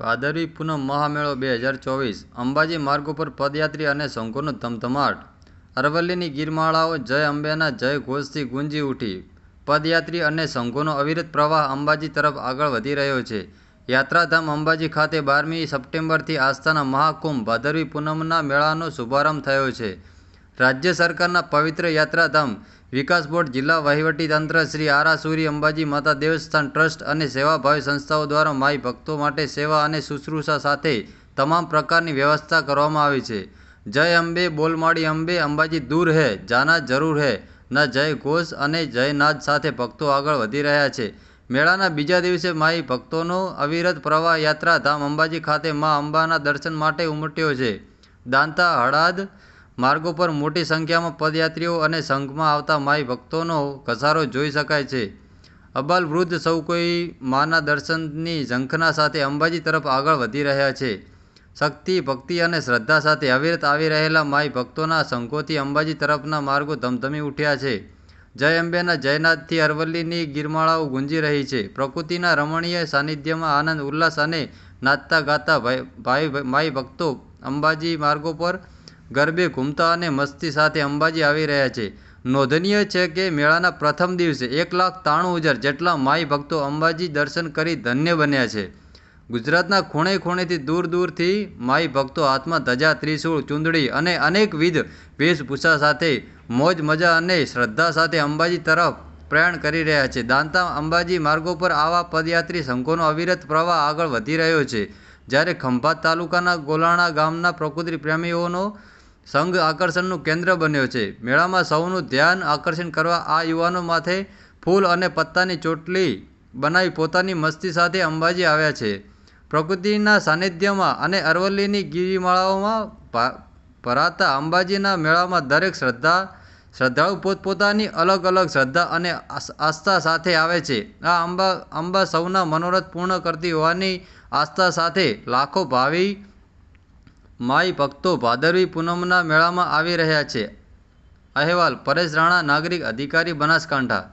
ભાદરવી પૂનમ મહામેળો 2024 અંબાજી માર્ગ ઉપર પદયાત્રી અને શંખોનો ધમધમાટ। અરવલ્લીની ગિરમાળાઓ જય અંબેના જય ઘોષથી ગુંજી ઉઠી। પદયાત્રી અને શંખોનો અવિરત પ્રવાહ અંબાજી તરફ આગળ વધી રહ્યો છે। યાત્રાધામ અંબાજી ખાતે 12મી સપ્ટેમ્બરથી આસ્થાના મહાકુંભ ભાદરવી પૂનમના મેળાનો શુભારંભ થયો છે। રાજ્ય સરકારના પવિત્ર યાત્રાધામ વિકાસ બોર્ડ, જિલ્લા વહીવટીતંત્ર, શ્રી આરાસુરી અંબાજી માતા દેવસ્થાન ટ્રસ્ટ અને સેવાભાવી સંસ્થાઓ દ્વારા માઈ ભક્તો માટે સેવા અને શુશ્રૂષા સાથે તમામ પ્રકારની વ્યવસ્થા કરવામાં આવી છે। જય અંબે, બોલમાળી અંબે, અંબાજી દૂર હૈ, જાના જરૂર હૈ ના જય ઘોષ અને જયનાદ સાથે ભક્તો આગળ વધી રહ્યા છે। મેળાના બીજા દિવસે માઈ ભક્તોનો અવિરત પ્રવાહ યાત્રાધામ અંબાજી ખાતે મા અંબાના દર્શન માટે ઉમટ્યો છે। દાંતા હળાદ માર્ગો પર મોટી સંખ્યામાં પદયાત્રીઓ અને સંઘમાં આવતા માઈ ભક્તોનો ઘસારો જોઈ શકાય છે। અબાલ વૃદ્ધ સૌ કોઈ માના દર્શનની ઝંખના સાથે અંબાજી તરફ આગળ વધી રહ્યા છે। શક્તિ, ભક્તિ અને શ્રદ્ધા સાથે અવિરત આવી રહેલા માઈ ભક્તોના શંખોથી અંબાજી તરફના માર્ગો ધમધમી ઉઠ્યા છે। જય અંબેના જયનાદથી અરવલ્લીની ગિરમાળાઓ ગુંજી રહી છે। પ્રકૃતિના રમણીય સાનિધ્યમાં આનંદ ઉલ્લાસ અને નાચતા ગાતા માઈ ભક્તો અંબાજી માર્ગો પર ગરબે ઘૂમતા અને મસ્તી સાથે અંબાજી આવી રહ્યા છે। નોંધનીય છે કે મેળાના પ્રથમ દિવસે 1,93,000 જેટલા માઈ ભક્તો અંબાજી દર્શન કરી ધન્ય બન્યા છે। ગુજરાતના ખૂણે ખૂણેથી દૂર દૂરથી માઈ ભક્તો હાથમાં ધજા, ત્રિશૂળ, ચુંદડી અને અનેકવિધ વેશભૂષા સાથે મોજ મજા અને શ્રદ્ધા સાથે અંબાજી તરફ પ્રયાણ કરી રહ્યા છે। દાંતા અંબાજી માર્ગો પર આવા પદયાત્રી સંઘોનો અવિરત પ્રવાહ આગળ વધી રહ્યો છે। જ્યારે ખંભાત તાલુકાના ગોલાણા ગામના પ્રકૃતિ પ્રેમીઓનો સંઘ આકર્ષણનું કેન્દ્ર બન્યો છે। મેળામાં સૌનું ધ્યાન આકર્ષિત કરવા આ યુવાનો માથે ફૂલ અને પત્તાની ચોટલી બનાવી પોતાની મસ્તી સાથે અંબાજી આવ્યા છે। પ્રકૃતિના સાનિધ્યમાં અને અરવલ્લીની ગિરિમાળાઓમાં ભરાતા અંબાજીના મેળામાં દરેક શ્રદ્ધાળુ પોતપોતાની અલગ અલગ શ્રદ્ધા અને આસ્થા સાથે આવે છે। આ અંબા સૌના મનોરથ પૂર્ણ કરતી હોવાની આસ્થા સાથે લાખો ભાવિ માઈ ભક્તો ભાદરવી પૂનમના મેળામાં આવી રહ્યા છે। અહેવાલ પરેશ રાણા, નાગરિક અધિકારી, બનાસકાંઠા।